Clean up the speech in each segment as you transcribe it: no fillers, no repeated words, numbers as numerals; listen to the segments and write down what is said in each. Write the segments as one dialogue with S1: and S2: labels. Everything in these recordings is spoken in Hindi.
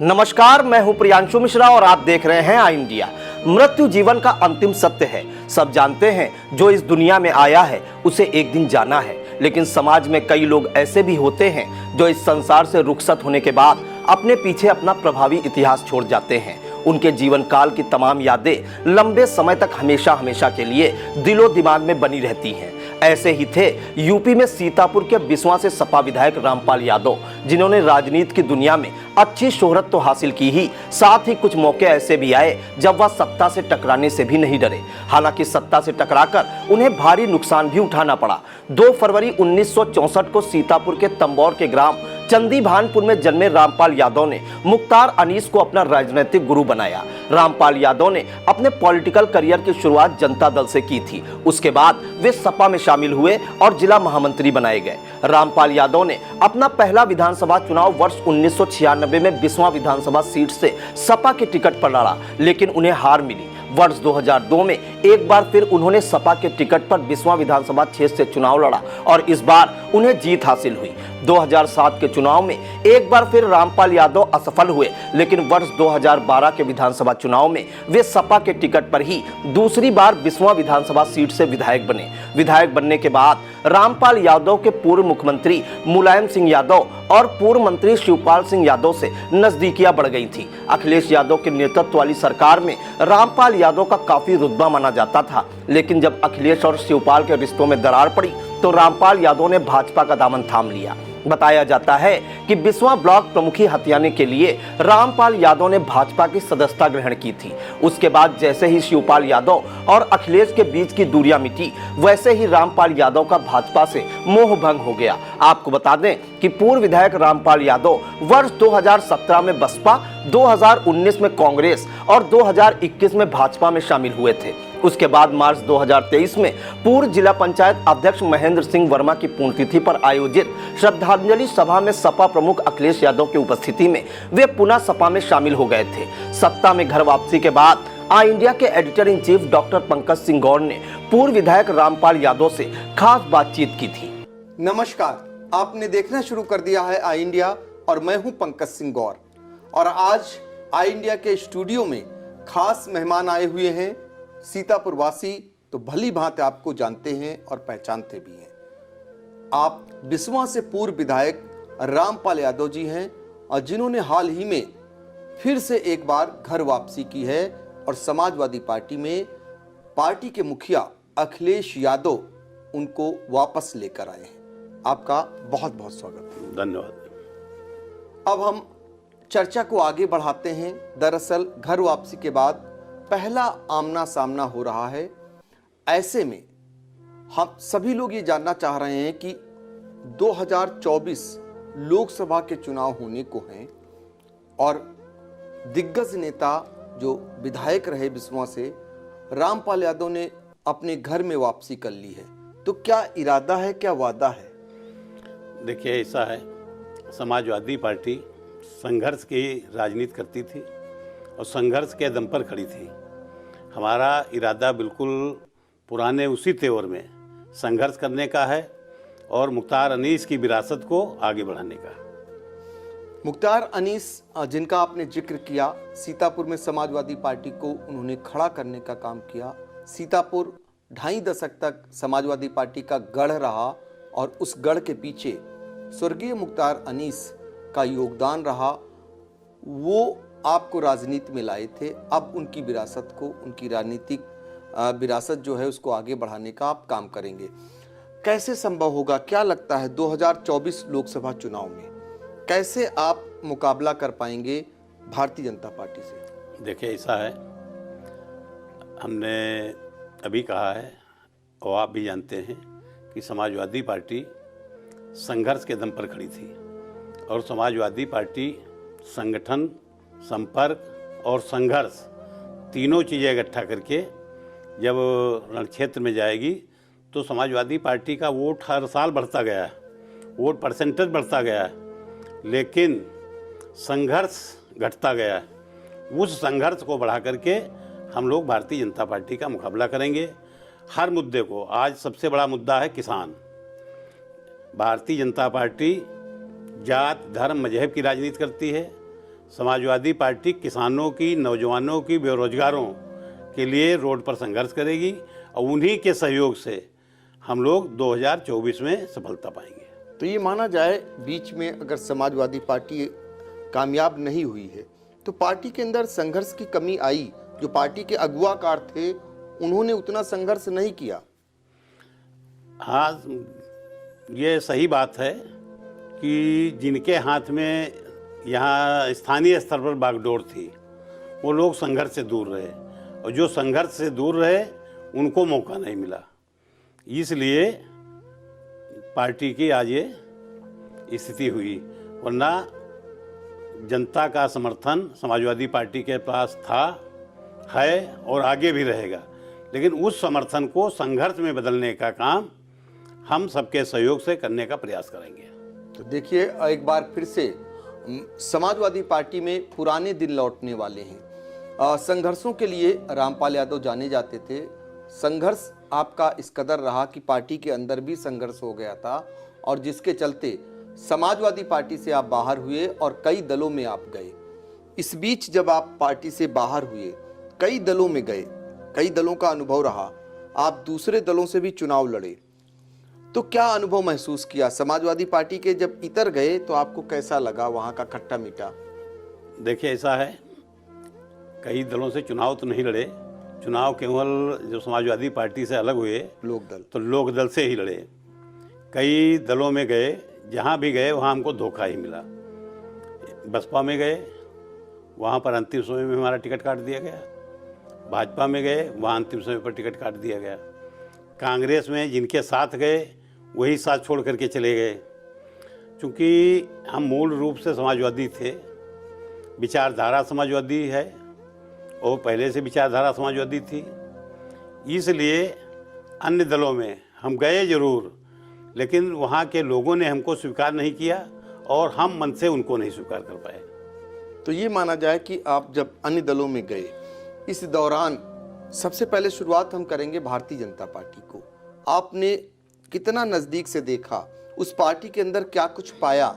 S1: नमस्कार, मैं हूं प्रियांशु मिश्रा और आप देख रहे हैं आई इंडिया। मृत्यु जीवन का अंतिम सत्य है। सब जानते हैं जो इस दुनिया में आया है उसे एक दिन जाना है, लेकिन समाज में कई लोग ऐसे भी होते हैं जो इस संसार से रुखसत होने के बाद अपने पीछे अपना प्रभावी इतिहास छोड़ जाते हैं। उनके जीवन काल की तमाम यादें लंबे समय तक हमेशा हमेशा के लिए दिलो दिमाग में बनी रहती हैं। ऐसे ही थे यूपी में सीतापुर के बिस्वा से सपा विधायक रामपाल यादव, जिन्होंने राजनीति की दुनिया में अच्छी शोहरत तो हासिल की ही, साथ ही कुछ मौके ऐसे भी आए जब वह सत्ता से टकराने से भी नहीं डरे। हालांकि सत्ता से टकराकर उन्हें भारी नुकसान भी उठाना पड़ा। 2 फरवरी 1964 को सीतापुर के तंबौर के ग्राम चंदी भानपुर में जन्मे रामपाल यादव ने मुख्तार अनीस को अपना राजनीतिक गुरु बनाया। रामपाल यादव ने अपने पॉलिटिकल करियर की शुरुआत जनता दल से की थी। उसके बाद वे सपा में शामिल हुए और जिला महामंत्री बनाए गए। रामपाल यादव ने अपना पहला विधानसभा चुनाव वर्ष 1996 में बिस्वा विधानसभा सीट से सपा के टिकट पर लड़ा, लेकिन उन्हें हार मिली। वर्ष 2002 में एक बार फिर उन्होंने सपा के टिकट पर बिस्वा विधानसभा क्षेत्र से चुनाव लड़ा और इस बार उन्हें जीत हासिल हुई। 2007 के चुनाव में एक बार फिर रामपाल यादव असफल हुए, लेकिन वर्ष 2012 के विधानसभा चुनाव में वे सपा के टिकट पर ही दूसरी बार बिस्वा विधानसभा सीट से विधायक बने। विधायक बनने के बाद रामपाल यादव के पूर्व मुख्यमंत्री मुलायम सिंह यादव और पूर्व मंत्री शिवपाल सिंह यादव से नजदीकियां बढ़ गई थी। अखिलेश यादव के नेतृत्व वाली सरकार में रामपाल यादव का काफी रुतबा माना जाता था, लेकिन जब अखिलेश और शिवपाल के रिश्तों में दरार पड़ी तो रामपाल यादव ने भाजपा का दामन थाम लिया। बताया जाता है कि बिस्वा ब्लॉक प्रमुखी हथियाने के लिए रामपाल यादव ने भाजपा की सदस्यता ग्रहण की थी। उसके बाद जैसे ही शिवपाल यादव और अखिलेश के बीच की दूरियां मिटी, वैसे ही रामपाल यादव का भाजपा से मोह भंग हो गया। आपको बता दें कि पूर्व विधायक रामपाल यादव वर्ष 2017 में बसपा, 2019 में कांग्रेस और 2021 में भाजपा में शामिल हुए थे। उसके बाद मार्च 2023 में पूर्व जिला पंचायत अध्यक्ष महेंद्र सिंह वर्मा की पुण्यतिथि पर आयोजित श्रद्धांजलि सभा में सपा प्रमुख अखिलेश यादव की उपस्थिति में वे पुनः सपा में शामिल हो गए थे। सत्ता में घर वापसी के बाद आई इंडिया के editor in chief doctor Pankaj Singh Gaur ने पूर्व विधायक रामपाल यादव से खास बातचीत की थी।
S2: नमस्कार, आपने देखना शुरू कर दिया है आई इंडिया और मैं हूं पंकज सिंह गौर। और आज आई इंडिया के स्टूडियो में खास मेहमान आए हुए हैं। सीतापुर वासी तो भली भांति आपको जानते हैं और पहचानते भी हैं। आप बिस्वा से पूर्व विधायक रामपाल यादव जी हैं और जिन्होंने हाल ही में फिर से एक बार घर वापसी की है और समाजवादी पार्टी में पार्टी के मुखिया अखिलेश यादव उनको वापस लेकर आए हैं। आपका बहुत बहुत स्वागत है।
S3: धन्यवाद।
S2: अब हम चर्चा को आगे बढ़ाते हैं। दरअसल घर वापसी के बाद पहला आमना सामना हो रहा है। ऐसे में हम सभी लोग ये जानना चाह रहे हैं कि 2024 लोकसभा के चुनाव होने को हैं और दिग्गज नेता जो विधायक रहे बिस्वा से रामपाल यादव ने अपने घर में वापसी कर ली है, तो क्या इरादा है, क्या वादा है?
S3: देखिए, ऐसा है, समाजवादी पार्टी संघर्ष की राजनीति करती थी और संघर्ष के दम पर खड़ी थी। हमारा इरादा बिल्कुल पुराने उसी तेवर में संघर्ष करने का है और मुख्तार अनीस की विरासत को आगे बढ़ाने का।
S2: मुख्तार अनीस जिनका आपने जिक्र किया, सीतापुर में समाजवादी पार्टी को उन्होंने खड़ा करने का काम किया। सीतापुर 2.5 दशक तक समाजवादी पार्टी का गढ़ रहा और उस गढ़ के पीछे स्वर्गीय मुख्तार अनीस का योगदान रहा। वो आपको राजनीति में लाए थे। अब उनकी विरासत को, उनकी राजनीतिक विरासत जो है उसको आगे बढ़ाने का आप काम करेंगे। कैसे संभव होगा, क्या लगता है 2024 लोकसभा चुनाव में कैसे आप मुकाबला कर पाएंगे भारतीय जनता पार्टी से?
S3: देखिए, ऐसा है, हमने अभी कहा है और आप भी जानते हैं कि समाजवादी पार्टी संघर्ष के दम पर खड़ी थी और समाजवादी पार्टी संगठन, संपर्क और संघर्ष तीनों चीज़ें इकट्ठा करके जब रणक्षेत्र में जाएगी तो समाजवादी पार्टी का वोट हर साल बढ़ता गया है, वोट परसेंटेज बढ़ता गया है, लेकिन संघर्ष घटता गया है। उस संघर्ष को बढ़ा करके हम लोग भारतीय जनता पार्टी का मुकाबला करेंगे हर मुद्दे को। आज सबसे बड़ा मुद्दा है किसान। भारतीय जनता पार्टी जात, धर्म, मजहब की राजनीति करती है। समाजवादी पार्टी किसानों की, नौजवानों की, बेरोजगारों के लिए रोड पर संघर्ष करेगी और उन्हीं के सहयोग से हम लोग 2024 में सफलता पाएंगे।
S2: तो ये माना जाए बीच में अगर समाजवादी पार्टी कामयाब नहीं हुई है तो पार्टी के अंदर संघर्ष की कमी आई। जो पार्टी के अगुवाकार थे उन्होंने उतना संघर्ष नहीं किया।
S3: हाँ, ये सही बात है कि जिनके हाथ में यहाँ स्थानीय स्तर पर बागडोर थी वो लोग संघर्ष से दूर रहे और जो संघर्ष से दूर रहे उनको मौका नहीं मिला। इसलिए पार्टी की आज ये स्थिति हुई, वरना जनता का समर्थन समाजवादी पार्टी के पास था, है और आगे भी रहेगा। लेकिन उस समर्थन को संघर्ष में बदलने का काम हम सबके सहयोग से करने का प्रयास करेंगे।
S2: तो देखिए, एक बार फिर से समाजवादी पार्टी में पुराने दिन लौटने वाले हैं। संघर्षों के लिए रामपाल यादव जाने जाते थे। संघर्ष आपका इस कदर रहा कि पार्टी के अंदर भी संघर्ष हो गया था और जिसके चलते समाजवादी पार्टी से आप बाहर हुए और कई दलों में आप गए। इस बीच जब आप पार्टी से बाहर हुए, कई दलों में गए, कई दलों का अनुभव रहा, आप दूसरे दलों से भी चुनाव लड़े, तो क्या अनुभव महसूस किया? समाजवादी पार्टी के जब इतर गए तो आपको कैसा लगा वहां का खट्टा मीठा?
S3: देखिए, ऐसा है, कई दलों से चुनाव तो नहीं लड़े। चुनाव केवल जो समाजवादी पार्टी से अलग हुए
S2: लोकदल,
S3: तो लोकदल से ही लड़े। कई दलों में गए, जहाँ भी गए वहाँ हमको धोखा ही मिला। बसपा में गए, वहाँ पर अंतिम समय में हमारा टिकट काट दिया गया। भाजपा में गए, वहाँ अंतिम समय पर टिकट काट दिया गया। कांग्रेस में जिनके साथ गए वही साथ छोड़ करके चले गए। चूँकि हम मूल रूप से समाजवादी थे, विचारधारा समाजवादी है और पहले से विचारधारा समाजवादी थी, इसलिए अन्य दलों में हम गए जरूर, लेकिन वहाँ के लोगों ने हमको स्वीकार नहीं किया और हम मन से उनको नहीं स्वीकार कर पाए।
S2: तो ये माना जाए कि आप जब अन्य दलों में गए, इस दौरान सबसे पहले शुरुआत हम करेंगे भारतीय जनता पार्टी को। आपने कितना नज़दीक से देखा, उस पार्टी के अंदर क्या कुछ पाया,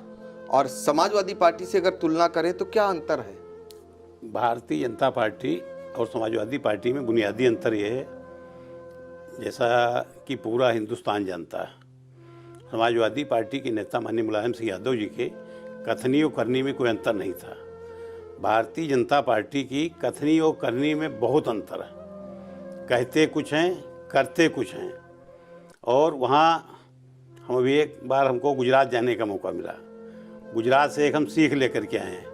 S2: और समाजवादी पार्टी से अगर तुलना करें तो क्या अंतर है?
S3: भारतीय जनता पार्टी और समाजवादी पार्टी में बुनियादी अंतर ये है, जैसा कि पूरा हिंदुस्तान जानता है, समाजवादी पार्टी के नेता माननीय मुलायम सिंह यादव जी के कथनी और करनी में कोई अंतर नहीं था। भारतीय जनता पार्टी की कथनी और करनी में बहुत अंतर है। कहते कुछ हैं, करते कुछ हैं। और वहाँ हम अभी एक बार हमको गुजरात जाने का मौका मिला। गुजरात से एक हम सीख लेकर के आए हैं।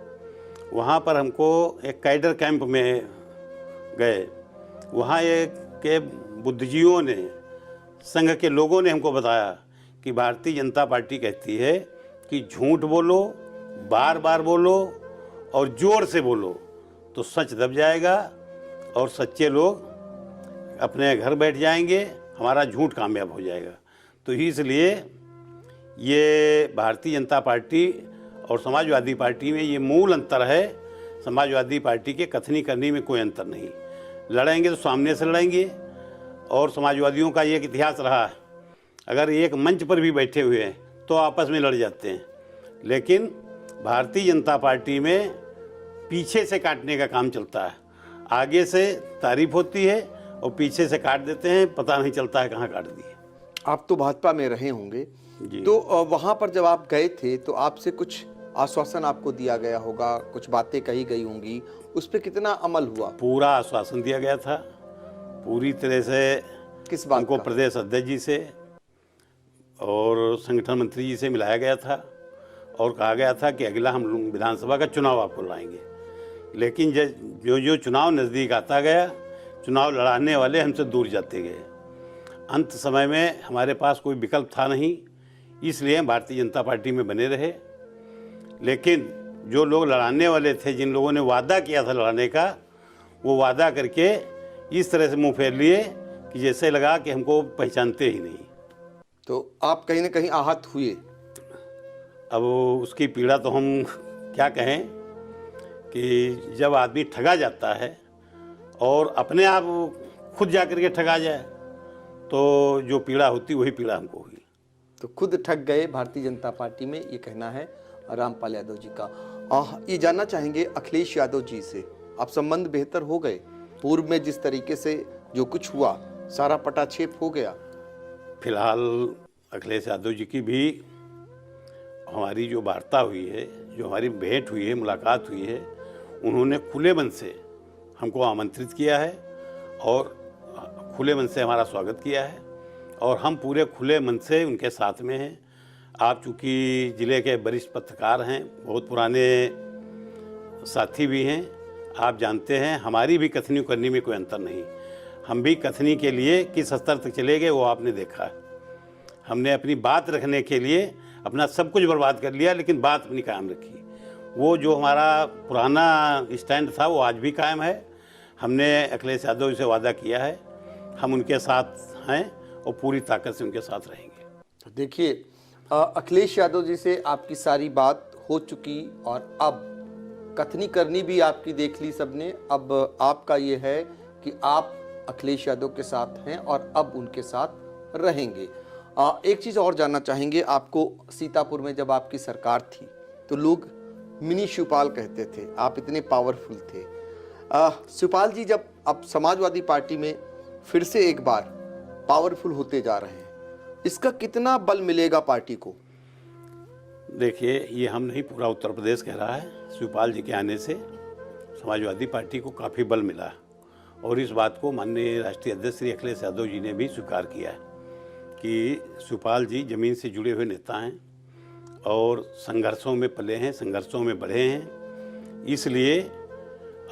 S3: वहाँ पर हमको एक कैडर कैंप में गए। वहाँ एक के बुद्धिजीवियों ने, संघ के लोगों ने हमको बताया कि भारतीय जनता पार्टी कहती है कि झूठ बोलो, बार बार बोलो और ज़ोर से बोलो तो सच दब जाएगा और सच्चे लोग अपने घर बैठ जाएंगे, हमारा झूठ कामयाब हो जाएगा। तो इसलिए ये भारतीय जनता पार्टी और समाजवादी पार्टी में ये मूल अंतर है। समाजवादी पार्टी के कथनी करनी में कोई अंतर नहीं। लड़ेंगे तो सामने से लड़ेंगे, और समाजवादियों का ये एक इतिहास रहा है, अगर एक मंच पर भी बैठे हुए हैं तो आपस में लड़ जाते हैं। लेकिन भारतीय जनता पार्टी में पीछे से काटने का काम चलता है। आगे से तारीफ होती है और पीछे से काट देते हैं, पता नहीं चलता है कहाँ काट दिए।
S2: आप तो भाजपा में रहे होंगे
S3: जी।
S2: तो वहाँ पर जब आप गए थे तो आपसे कुछ आश्वासन आपको दिया गया होगा, कुछ बातें कही गई होंगी, उस पर कितना अमल हुआ?
S3: पूरा आश्वासन दिया गया था, पूरी तरह से।
S2: किस बात
S3: उनको
S2: का?
S3: प्रदेश अध्यक्ष जी से और संगठन मंत्री जी से मिलाया गया था और कहा गया था कि अगला हम विधानसभा का चुनाव आपको लाएंगे। लेकिन जो जो चुनाव नज़दीक आता गया, चुनाव लड़ाने वाले हमसे दूर जाते गए। अंत समय में हमारे पास कोई विकल्प था नहीं, इसलिए हम भारतीय जनता पार्टी में बने रहे। लेकिन जो लोग लड़ाने वाले थे, जिन लोगों ने वादा किया था लड़ाने का, वो वादा करके इस तरह से मुंह फेर लिए कि जैसे लगा कि हमको पहचानते ही नहीं।
S2: तो आप कहीं ना कहीं आहत हुए।
S3: अब उसकी पीड़ा तो हम क्या कहें कि जब आदमी ठगा जाता है और अपने आप खुद जा कर के ठगा जाए तो जो पीड़ा होती वही पीड़ा हमको हुई।
S2: तो खुद ठग गए भारतीय जनता पार्टी में, ये कहना है रामपाल यादव जी का। ये जानना चाहेंगे अखिलेश यादव जी से, आप संबंध बेहतर हो गए? पूर्व में जिस तरीके से जो कुछ हुआ सारा पटाक्षेप हो गया?
S3: फिलहाल अखिलेश यादव जी की भी हमारी जो वार्ता हुई है, जो हमारी भेंट हुई है, मुलाकात हुई है, उन्होंने खुले मन से हमको आमंत्रित किया है और खुले मन से हमारा स्वागत किया है और हम पूरे खुले मन से उनके साथ में हैं। आप चूँकि ज़िले के वरिष्ठ पत्रकार हैं, बहुत पुराने साथी भी हैं, आप जानते हैं हमारी भी कथनी करनी में कोई अंतर नहीं। हम भी कथनी के लिए किस स्तर तक चले गए वो आपने देखा है। हमने अपनी बात रखने के लिए अपना सब कुछ बर्बाद कर लिया, लेकिन बात अपनी कायम रखी। वो जो हमारा पुराना स्टैंड था वो आज भी कायम है। हमने अखिलेश यादव से वादा किया है, हम उनके साथ हैं और पूरी ताकत से उनके साथ रहेंगे।
S2: तो देखिए, अखिलेश यादव जी से आपकी सारी बात हो चुकी और अब कथनी करनी भी आपकी देख ली सबने। अब आपका ये है कि आप अखिलेश यादव के साथ हैं और अब उनके साथ रहेंगे। एक चीज़ और जानना चाहेंगे, आपको सीतापुर में जब आपकी सरकार थी तो लोग मिनी शिवपाल कहते थे, आप इतने पावरफुल थे। शिवपाल जी जब अब समाजवादी पार्टी में फिर से एक बार पावरफुल होते जा रहे हैं, इसका कितना बल मिलेगा पार्टी को?
S3: देखिए, ये हम नहीं, पूरा उत्तर प्रदेश कह रहा है। शिवपाल जी के आने से समाजवादी पार्टी को काफ़ी बल मिला और इस बात को माननीय राष्ट्रीय अध्यक्ष श्री अखिलेश यादव जी ने भी स्वीकार किया है कि शिवपाल जी ज़मीन से जुड़े हुए नेता हैं और संघर्षों में पले हैं, संघर्षों में बढ़े हैं। इसलिए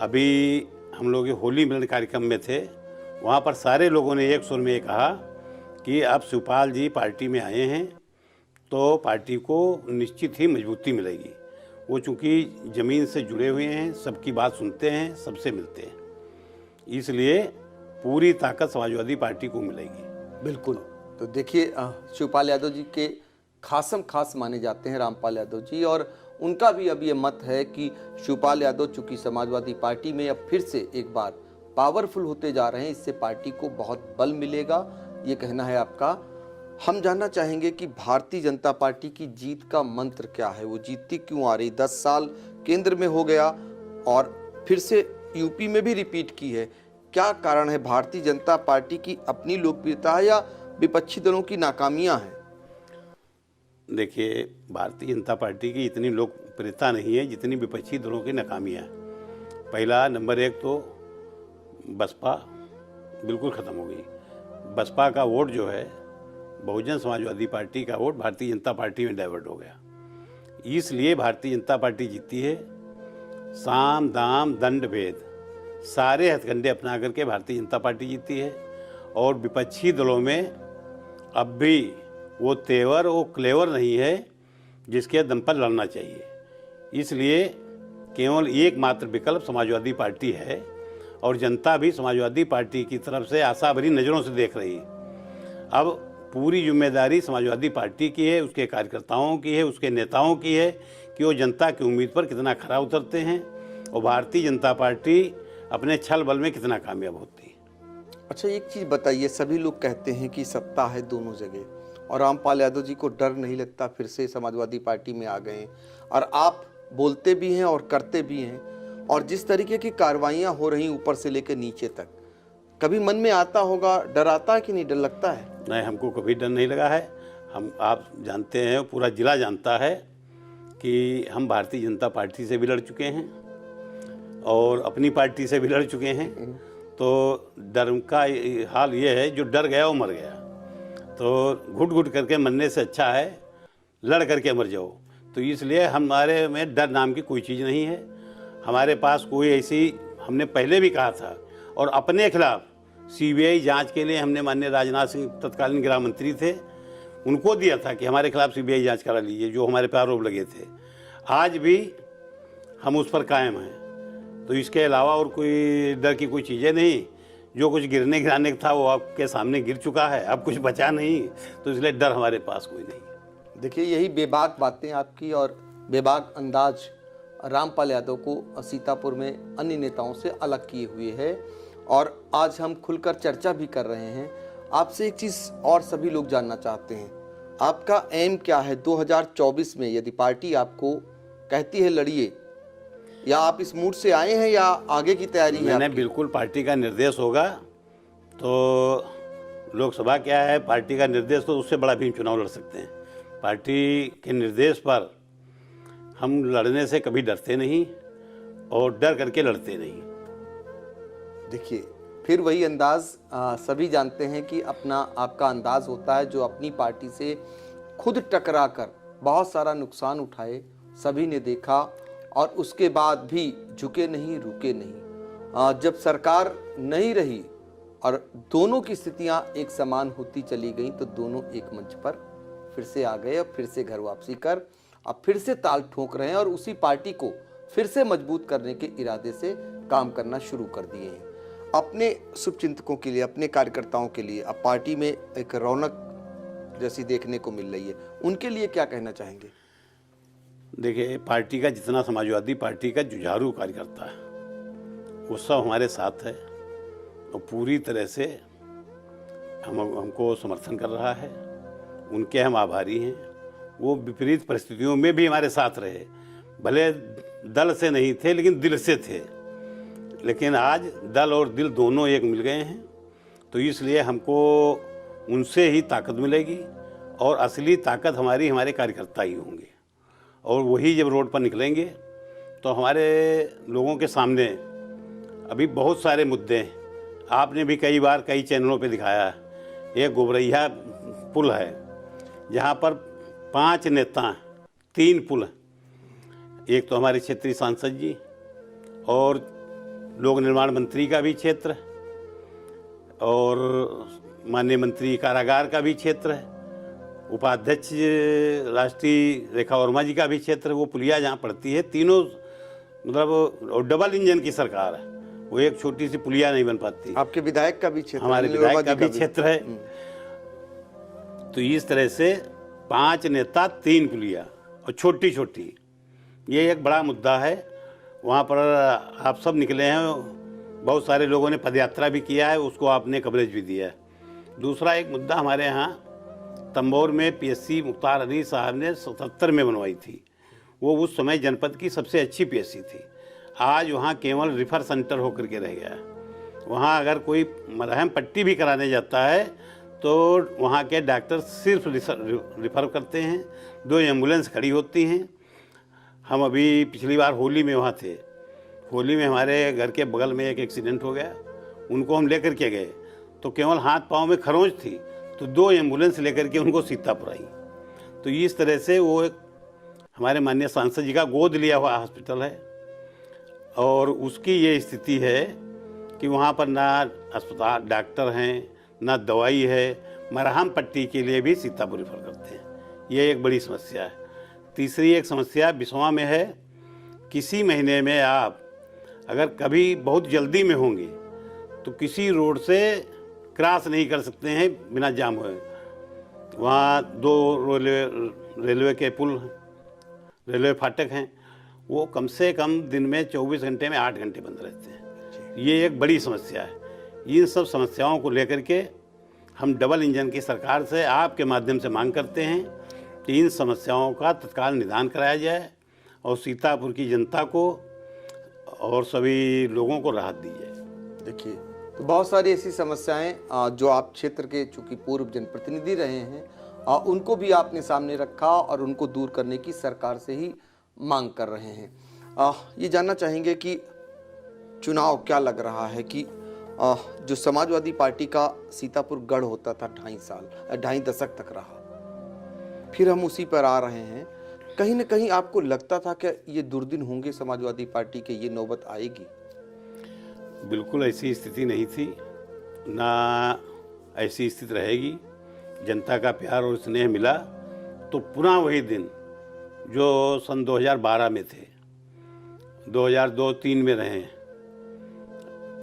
S3: अभी हम लोग होली मिलन कार्यक्रम में थे, वहाँ पर सारे लोगों ने एक सुर में ये कहा कि अब शिवपाल जी पार्टी में आए हैं तो पार्टी को निश्चित ही मजबूती मिलेगी। वो चूँकि ज़मीन से जुड़े हुए हैं, सबकी बात सुनते हैं, सबसे मिलते हैं, इसलिए पूरी ताकत समाजवादी पार्टी को मिलेगी।
S2: बिल्कुल। तो देखिए, शिवपाल यादव जी के खासम खास माने जाते हैं रामपाल यादव जी, और उनका भी अब ये मत है कि शिवपाल यादव चूँकि समाजवादी पार्टी में अब फिर से एक बार पावरफुल होते जा रहे हैं, इससे पार्टी को बहुत बल मिलेगा, ये कहना है आपका। हम जानना चाहेंगे कि भारतीय जनता पार्टी की जीत का मंत्र क्या है? वो जीतती क्यों आ रही? 10 साल केंद्र में हो गया और फिर से यूपी में भी रिपीट की है। क्या कारण है? भारतीय जनता पार्टी की अपनी लोकप्रियता है या विपक्षी दलों की नाकामियां हैं?
S3: देखिए, भारतीय जनता पार्टी की इतनी लोकप्रियता नहीं है जितनी विपक्षी दलों की नाकामियां है। पहला नंबर 1 तो बसपा बिल्कुल ख़त्म हो गई। बसपा का वोट जो है, बहुजन समाजवादी पार्टी का वोट भारतीय जनता पार्टी में डाइवर्ट हो गया, इसलिए भारतीय जनता पार्टी जीती है। साम दाम दंड भेद सारे हथकंडे अपना करके भारतीय जनता पार्टी जीती है और विपक्षी दलों में अब भी वो तेवर, वो क्लेवर नहीं है जिसके दम पर लड़ना चाहिए। इसलिए केवल एकमात्र विकल्प समाजवादी पार्टी है और जनता भी समाजवादी पार्टी की तरफ से आशा भरी नज़रों से देख रही है। अब पूरी जिम्मेदारी समाजवादी पार्टी की है, उसके कार्यकर्ताओं की है, उसके नेताओं की है कि वो जनता की उम्मीद पर कितना खरा उतरते हैं और भारतीय जनता पार्टी अपने छल बल में कितना कामयाब होती है।
S2: अच्छा, एक चीज़ बताइए, सभी लोग कहते हैं कि सत्ता है दोनों जगह और रामपाल यादव जी को डर नहीं लगता, फिर से समाजवादी पार्टी में आ गए और आप बोलते भी हैं और करते भी हैं, और जिस तरीके की कार्रवाइयाँ हो रही ऊपर से लेकर नीचे तक, कभी मन में आता होगा, डर आता है कि नहीं? डर लगता है?
S3: नहीं, हमको कभी डर नहीं लगा है। आप जानते हैं, पूरा जिला जानता है कि हम भारतीय जनता पार्टी से भी लड़ चुके हैं और अपनी पार्टी से भी लड़ चुके हैं। तो डर का हाल ये है, जो डर गया वो मर गया। तो घुट घुट करके मरने से अच्छा है लड़ करके मर जाओ। तो इसलिए हमारे में डर नाम की कोई चीज़ नहीं है। हमारे पास कोई ऐसी, हमने पहले भी कहा था और अपने खिलाफ सीबीआई जांच के लिए हमने माननीय राजनाथ सिंह तत्कालीन गृह मंत्री थे, उनको दिया था कि हमारे खिलाफ सीबीआई जांच करा लीजिए जो हमारे पे आरोप लगे थे। आज भी हम उस पर कायम हैं। तो इसके अलावा और कोई डर की कोई चीज़ें नहीं। जो कुछ गिरने गिराने का था वो आपके सामने गिर चुका है, अब कुछ बचा नहीं, तो इसलिए डर हमारे पास कोई नहीं।
S2: देखिए, यही बेबाक बातें आपकी और बेबाक अंदाज रामपाल यादव को सीतापुर में अन्य नेताओं से अलग किए हुए है और आज हम खुलकर चर्चा भी कर रहे हैं। आपसे एक चीज़ और सभी लोग जानना चाहते हैं, आपका एम क्या है 2024 में? यदि पार्टी आपको कहती है लड़िए, या आप इस मूड से आए हैं या आगे की तैयारी है
S3: मैंने
S2: आपकी?
S3: बिल्कुल पार्टी का निर्देश होगा तो लोकसभा क्या है, पार्टी का निर्देश तो उससे बड़ा भी चुनाव लड़ सकते हैं। पार्टी के निर्देश पर हम लड़ने से कभी डरते नहीं और डर करके लड़ते नहीं।
S2: देखिए फिर वही अंदाज सभी जानते हैं कि अपना आपका अंदाज होता है जो अपनी पार्टी से खुद टकरा कर बहुत सारा नुकसान उठाए, सभी ने देखा और उसके बाद भी झुके नहीं, रुके नहीं। जब सरकार नहीं रही और दोनों की स्थितियां एक समान होती चली गई तो दोनों एक मंच पर फिर से आ गए और फिर से घर वापसी कर अब फिर से ताल ठोक रहे हैं और उसी पार्टी को फिर से मजबूत करने के इरादे से काम करना शुरू कर दिए हैं। अपने शुभचिंतकों के लिए, अपने कार्यकर्ताओं के लिए अब पार्टी में एक रौनक जैसी देखने को मिल रही है, उनके लिए क्या कहना चाहेंगे?
S3: देखिए, पार्टी का जितना समाजवादी पार्टी का जुझारू कार्यकर्ता है वो सब हमारे साथ है और पूरी तरह से हमको समर्थन कर रहा है। उनके हम आभारी हैं। वो विपरीत परिस्थितियों में भी हमारे साथ रहे, भले दल से नहीं थे लेकिन दिल से थे। लेकिन आज दल और दिल दोनों एक मिल गए हैं तो इसलिए हमको उनसे ही ताकत मिलेगी और असली ताकत हमारे कार्यकर्ता ही होंगे। और वही जब रोड पर निकलेंगे तो हमारे लोगों के सामने अभी बहुत सारे मुद्दे हैं। आपने भी कई बार कई चैनलों पे दिखाया है। एक गोबरैया पुल है जहाँ पर 5 नेता 3 पुल हैं। एक तो हमारे क्षेत्रीय सांसद जी और लोक निर्माण मंत्री का भी क्षेत्र है और माननीय मंत्री कारागार का भी क्षेत्र है, उपाध्यक्ष राष्ट्रीय रेखा वर्मा जी का भी क्षेत्र है। वो पुलिया जहाँ पड़ती है, तीनों मतलब डबल इंजन की सरकार है, वो एक छोटी सी पुलिया नहीं बन पाती।
S2: आपके विधायक का भी क्षेत्र,
S3: हमारे विधायक का भी क्षेत्र है। तो इस तरह से 5 नेता 3 पुलिया और छोटी छोटी, ये एक बड़ा मुद्दा है। वहाँ पर आप सब निकले हैं, बहुत सारे लोगों ने पदयात्रा भी किया है, उसको आपने कवरेज भी दिया है। दूसरा एक मुद्दा हमारे यहाँ तंबोर में पीएससी मुख्तार अनीस साहब ने 77 में बनवाई थी। वो उस समय जनपद की सबसे अच्छी पीएससी थी। आज वहाँ केवल रिफ़र सेंटर होकर के रह गया है। वहाँ अगर कोई मरहम पट्टी भी कराने जाता है तो वहाँ के डॉक्टर सिर्फ रिफ़र करते हैं। 2 एम्बुलेंस खड़ी होती हैं। हम अभी पिछली बार होली में वहाँ थे। होली में हमारे घर के बगल में एक एक्सीडेंट हो गया, उनको हम लेकर के गए तो केवल हाथ पाँव में खरोंच थी तो 2 एम्बुलेंस लेकर के उनको सीतापुर आई। तो इस तरह से वो एक हमारे माननीय सांसद जी का गोद लिया हुआ हॉस्पिटल है और उसकी ये स्थिति है कि वहाँ पर ना अस्पताल डॉक्टर हैं, ना दवाई है। मरहम पट्टी के लिए भी सीतापुर रेफर करते हैं। ये एक बड़ी समस्या है। तीसरी एक समस्या बिसवा में है। किसी महीने में आप अगर कभी बहुत जल्दी में होंगे तो किसी रोड से क्रॉस नहीं कर सकते हैं बिना जाम हुए। वहाँ 2 रेलवे के पुल, रेलवे फाटक हैं, वो कम से कम दिन में 24 घंटे में 8 घंटे बंद रहते हैं। ये एक बड़ी समस्या है। इन सब समस्याओं को लेकर के हम डबल इंजन की सरकार से आपके माध्यम से मांग करते हैं कि इन समस्याओं का तत्काल निदान कराया जाए और सीतापुर की जनता को और सभी लोगों को राहत दी जाए।
S2: देखिए, तो बहुत सारी ऐसी समस्याएं जो आप क्षेत्र के चूँकि पूर्व जनप्रतिनिधि रहे हैं उनको भी आपने सामने रखा और उनको दूर करने की सरकार से ही मांग कर रहे हैं। ये जानना चाहेंगे कि चुनाव क्या लग रहा है कि जो समाजवादी पार्टी का सीतापुर गढ़ होता था 2.5 दशक तक रहा, फिर हम उसी पर आ रहे हैं। कहीं ना कहीं आपको लगता था कि ये दुर्दिन होंगे समाजवादी पार्टी के, ये नौबत आएगी?
S3: बिल्कुल ऐसी स्थिति नहीं थी, ना ऐसी स्थिति रहेगी। जनता का प्यार और स्नेह मिला तो पुनः वही दिन जो सन 2012 में थे, 2002-3 में रहे।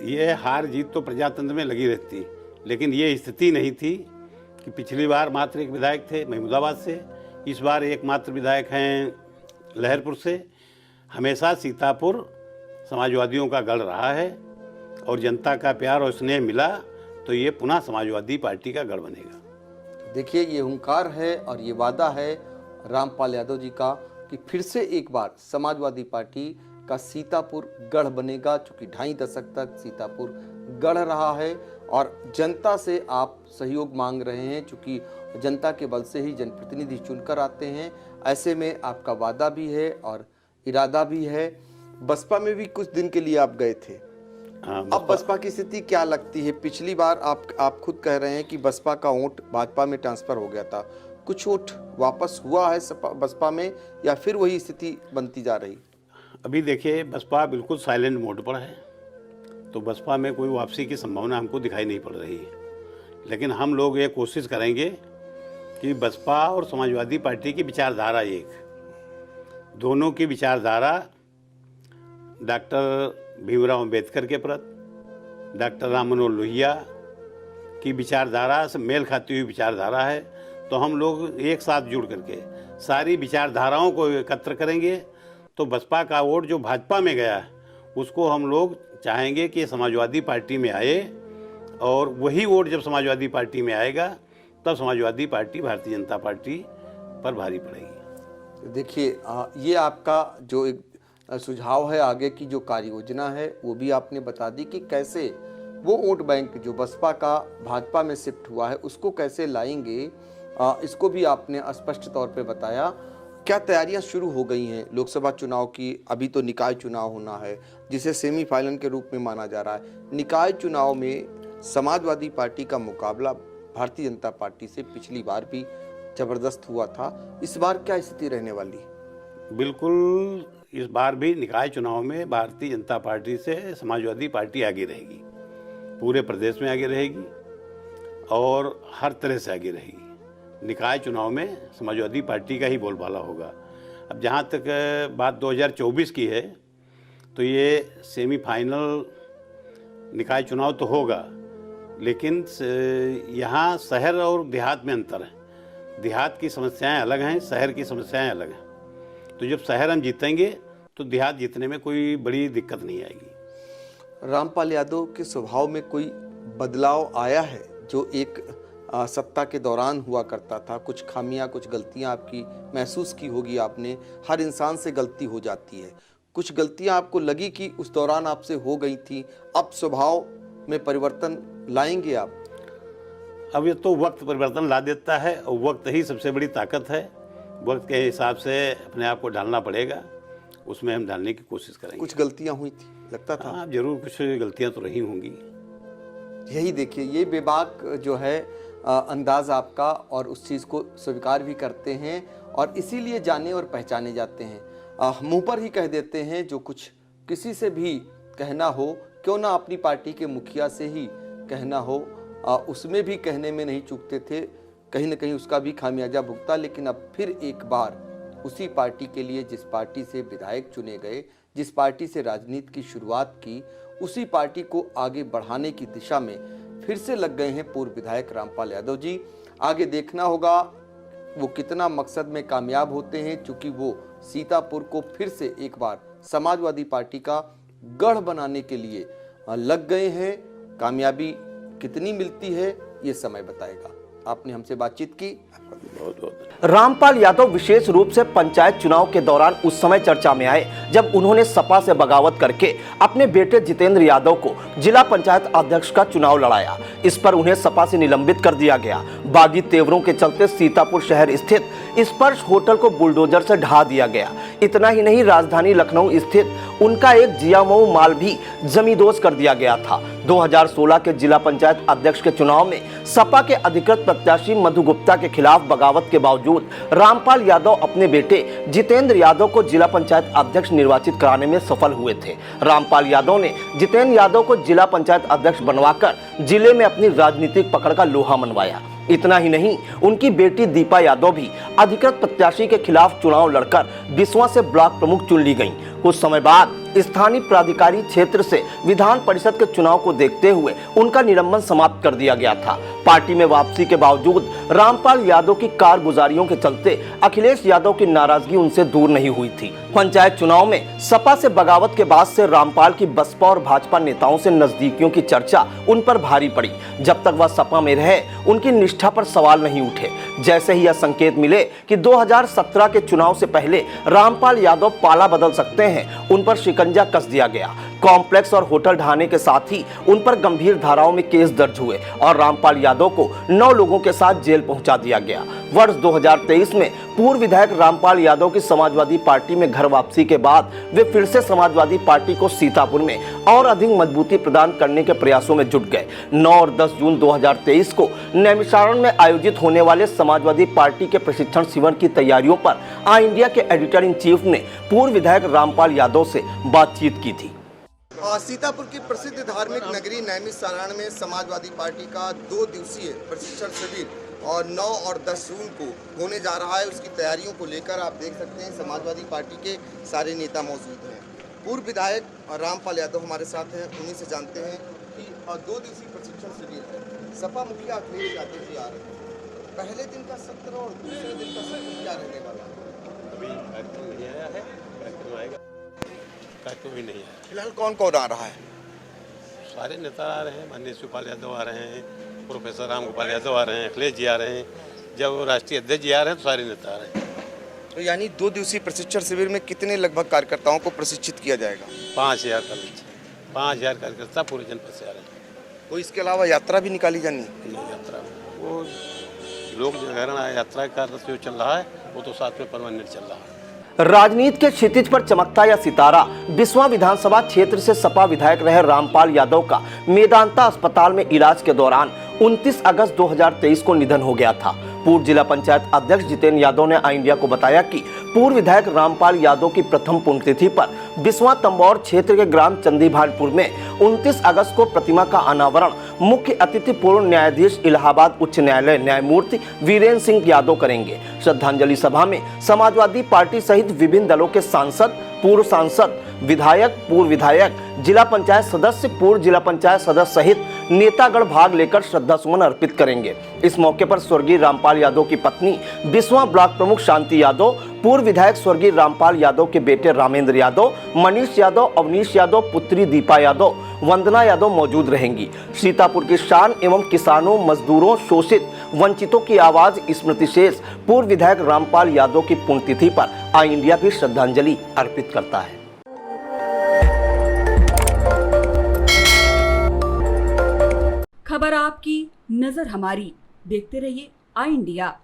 S3: ये हार जीत तो प्रजातंत्र में लगी रहती, लेकिन ये स्थिति नहीं थी कि पिछली बार मात्र एक विधायक थे महमूदाबाद से, इस बार एकमात्र विधायक हैं लहरपुर से। हमेशा सीतापुर समाजवादियों का गढ़ रहा है और जनता का प्यार और स्नेह मिला तो ये पुनः समाजवादी पार्टी का गढ़ बनेगा।
S2: देखिए, ये हुंकार है और ये वादा है रामपाल यादव जी का कि फिर से एक बार समाजवादी पार्टी का सीतापुर गढ़ बनेगा, चूंकि 2.5 दशक तक सीतापुर गढ़ रहा है और जनता से आप सहयोग मांग रहे हैं, चूंकि जनता के बल से ही जनप्रतिनिधि चुनकर आते हैं। ऐसे में आपका वादा भी है और इरादा भी है। बसपा में भी कुछ दिन के लिए आप गए थे। अब बसपा की स्थिति क्या लगती है? पिछली बार आप खुद कह रहे हैं कि बसपा का वोट भाजपा में ट्रांसफर हो गया था, कुछ वोट वापस हुआ है बसपा में या फिर वही स्थिति बनती जा रही?
S3: अभी देखिए, बसपा बिल्कुल साइलेंट मोड पर है, तो बसपा में कोई वापसी की संभावना हमको दिखाई नहीं पड़ रही है। लेकिन हम लोग ये कोशिश करेंगे कि बसपा और समाजवादी पार्टी की विचारधारा एक, दोनों की विचारधारा डॉक्टर भीमराव अंबेडकर के प्रति, डॉक्टर राम मनोहर लोहिया की विचारधारा से मेल खाती हुई विचारधारा है। तो हम लोग एक साथ जुड़ करके सारी विचारधाराओं को एकत्र करेंगे, तो बसपा का वोट जो भाजपा में गया है उसको हम लोग चाहेंगे कि समाजवादी पार्टी में आए, और वही वोट जब समाजवादी पार्टी में आएगा तब समाजवादी पार्टी भारतीय जनता पार्टी पर भारी पड़ेगी।
S2: देखिए, ये आपका जो एक सुझाव है, आगे की जो कार्य योजना है वो भी आपने बता दी कि कैसे वो वोट बैंक जो बसपा का भाजपा में शिफ्ट हुआ है उसको कैसे लाएंगे, इसको भी आपने स्पष्ट तौर पे बताया। क्या तैयारियां शुरू हो गई हैं लोकसभा चुनाव की? अभी तो निकाय चुनाव होना है जिसे सेमीफाइनल के रूप में माना जा रहा है। निकाय चुनाव में समाजवादी पार्टी का मुकाबला भारतीय जनता पार्टी से पिछली बार भी जबरदस्त हुआ था, इस बार क्या स्थिति रहने वाली है?
S3: बिल्कुल, इस बार भी निकाय चुनाव में भारतीय जनता पार्टी से समाजवादी पार्टी आगे रहेगी, पूरे प्रदेश में आगे रहेगी और हर तरह से आगे रहेगी। निकाय चुनाव में समाजवादी पार्टी का ही बोलबाला होगा। अब जहाँ तक बात 2024 की है, तो ये सेमीफाइनल निकाय चुनाव तो होगा, लेकिन यहाँ शहर और देहात में अंतर है। देहात की समस्याएं अलग हैं, शहर की समस्याएं अलग हैं। तो जब शहर हम जीतेंगे तो देहात जीतने में कोई बड़ी दिक्कत नहीं आएगी।
S2: रामपाल यादव के स्वभाव में कोई बदलाव आया है जो एक सत्ता के दौरान हुआ करता था? कुछ खामियां, कुछ गलतियां आपकी महसूस की होगी आपने। हर इंसान से गलती हो जाती है, कुछ गलतियां आपको लगी कि उस दौरान आपसे हो गई थी, अब स्वभाव में परिवर्तन लाएंगे आप?
S3: अब ये तो वक्त परिवर्तन ला देता है और वक्त ही सबसे बड़ी ताकत है। वक्त के हिसाब से अपने आप को ढालना पड़ेगा, उसमें हम ढालने की कोशिश करेंगे।
S2: कुछ गलतियां हुई थी लगता था?
S3: हाँ, जरूर कुछ गलतियां तो रही होंगी।
S2: यही देखिए, ये बेबाक जो है अंदाज आपका, और उस चीज़ को स्वीकार भी करते हैं और इसीलिए जाने और पहचाने जाते हैं। मुंह पर ही कह देते हैं जो कुछ किसी से भी कहना हो, क्यों ना अपनी पार्टी के मुखिया से ही कहना हो, उसमें भी कहने में नहीं चूकते थे, कहीं ना कहीं उसका भी खामियाजा भुगता। लेकिन अब फिर एक बार उसी पार्टी के लिए, जिस पार्टी से विधायक चुने गए, जिस पार्टी से राजनीति की शुरुआत की, उसी पार्टी को आगे बढ़ाने की दिशा में फिर से लग गए हैं पूर्व विधायक रामपाल यादव जी। आगे देखना होगा वो कितना मकसद में कामयाब होते हैं, क्योंकि वो सीतापुर को फिर से एक बार समाजवादी पार्टी का गढ़ बनाने के लिए लग गए हैं। कामयाबी कितनी मिलती है ये समय बताएगा। आपने हमसे बातचीत की,
S3: बहुत बहुत
S1: रामपाल यादव विशेष रूप से पंचायत चुनाव के दौरान उस समय चर्चा में आए जब उन्होंने सपा से बगावत करके अपने बेटे जितेंद्र यादव को जिला पंचायत अध्यक्ष का चुनाव लड़ाया। इस पर उन्हें सपा से निलंबित कर दिया गया। बागी तेवरों के चलते सीतापुर शहर स्थित स्पर्श होटल को बुलडोजर से ढा दिया गया। इतना ही नहीं, राजधानी लखनऊ स्थित उनका एक जियामऊ माल भी जमींदोज कर दिया गया था। 2016 के जिला पंचायत अध्यक्ष के चुनाव में सपा के अधिकृत प्रत्याशी मधु गुप्ता के खिलाफ बगावत के बावजूद रामपाल यादव अपने बेटे जितेंद्र यादव को जिला पंचायत अध्यक्ष निर्वाचित कराने में सफल हुए थे। रामपाल यादव ने जितेंद्र यादव को जिला पंचायत अध्यक्ष बनवाकर जिले में अपनी राजनीतिक पकड़ का लोहा मनवाया। इतना ही नहीं, उनकी बेटी दीपा यादव भी अधिकृत प्रत्याशी के खिलाफ चुनाव लड़कर बिस्वा से ब्लॉक प्रमुख चुन ली गईं। कुछ समय बाद स्थानीय प्राधिकारी क्षेत्र से विधान परिषद के चुनाव को देखते हुए उनका निलंबन समाप्त कर दिया गया था। पार्टी में वापसी के बावजूद रामपाल यादव की कारगुजारियों के चलते अखिलेश यादव की नाराजगी उनसे दूर नहीं हुई थी। पंचायत चुनाव में सपा से बगावत के बाद से रामपाल की बसपा और भाजपा नेताओं से नजदीकियों की चर्चा उन पर भारी पड़ी। जब तक वह सपा में रहे उनकी निष्ठा पर सवाल नहीं उठे। जैसे ही यह संकेत मिले कि 2017 के चुनाव से पहले रामपाल यादव पाला बदल सकते हैं, हैं उन पर शिकंजा कस दिया गया। कॉम्प्लेक्स और होटल ढाने के साथ ही उन पर गंभीर धाराओं में केस दर्ज हुए और रामपाल यादव को 9 लोगों के साथ जेल पहुंचा दिया गया। वर्ष 2023 में पूर्व विधायक रामपाल यादव की समाजवादी पार्टी में घर वापसी के बाद वे फिर से समाजवादी पार्टी को सीतापुर में और अधिक मजबूती प्रदान करने के प्रयासों में जुट गए। 9 और 10 जून 2023 को नैमिषारण्य में आयोजित होने वाले समाजवादी पार्टी के प्रशिक्षण शिविर की तैयारियों पर आई इंडिया के एडिटर इन चीफ ने पूर्व विधायक रामपाल यादव से बातचीत की थी।
S2: सीतापुर की प्रसिद्ध धार्मिक नगरी नैमिषारण्य में समाजवादी पार्टी का 2 दिवसीय प्रशिक्षण शिविर और 9 और 10 जून को होने जा रहा है। उसकी तैयारियों को लेकर आप देख सकते हैं समाजवादी पार्टी के सारे नेता मौजूद हैं। पूर्व विधायक रामपाल यादव हमारे साथ हैं, उन्हीं से जानते हैं कि 2 दिवसीय प्रशिक्षण शिविर है। सपा मुखिया अखिलेश यादव जी आ रहे हैं। पहले दिन का सत्र और दूसरे दिन का सत्र क्या रहने वाला है?
S3: अभी कार्यक्रम नहीं आया है, कार्यक्रम आएगा, कार्यक्रम भी नहीं है।
S2: फिलहाल कौन कौन आ रहा है?
S3: सारे नेता आ रहे हैं, माननीय शिवपाल यादव आ रहे हैं, प्रोफेसर राम गोपाल यादव आ रहे हैं, अखिलेश जी आ रहे हैं, जब राष्ट्रीय अध्यक्ष जी आ रहे हैं तो सारे नेता आ रहे हैं।
S2: तो यानी 2 दिवसीय प्रशिक्षण शिविर में कितने लगभग कार्यकर्ताओं को प्रशिक्षित किया जाएगा?
S3: 5000 का लक्ष्य, 5000 कार्यकर्ता पूरे जनपद से आ रहे हैं।
S2: तो इसके अलावा यात्रा भी निकाली जानी है?
S3: नहीं, यात्रा वो लोक जनगणना यात्रा का जो चल रहा है वो तो साथ में परमानेंट चल रहा है।
S1: राजनीति के क्षितिज पर चमकता यह सितारा बिस्वा विधानसभा क्षेत्र से सपा विधायक रहे रामपाल यादव का मेदांता अस्पताल में इलाज के दौरान 29 अगस्त 2023 को निधन हो गया था। पूर्व जिला पंचायत अध्यक्ष जितेंद्र यादव ने आई इंडिया को बताया कि पूर्व विधायक रामपाल यादव की प्रथम पुण्यतिथि पर बिस्वा तंबौर क्षेत्र के ग्राम चंदीभानपुर में 29 अगस्त को प्रतिमा का अनावरण मुख्य अतिथि पूर्व न्यायाधीश इलाहाबाद उच्च न्यायालय न्यायमूर्ति वीरेंद्र सिंह यादव करेंगे। श्रद्धांजलि सभा में समाजवादी पार्टी सहित विभिन्न दलों के सांसद, पूर्व सांसद, विधायक, पूर्व विधायक, जिला पंचायत सदस्य, पूर्व जिला पंचायत सदस्य सहित नेतागण भाग लेकर श्रद्धा सुमन अर्पित करेंगे। इस मौके पर स्वर्गीय रामपाल यादव की पत्नी बिस्वा ब्लॉक प्रमुख शांति यादव, पूर्व विधायक स्वर्गीय रामपाल यादव के बेटे रामेंद्र यादव, मनीष यादव, अवनीश यादव, पुत्री दीपा यादव, वंदना यादव मौजूद रहेंगी। सीतापुर की शान एवं किसानों, मजदूरों, शोषित, वंचितों की आवाज स्मृति शेष पूर्व विधायक रामपाल यादव की पुण्यतिथि पर आई इंडिया भी श्रद्धांजलि अर्पित करता है।
S4: खबर आपकी, नजर हमारी। देखते रहिए आई इंडिया।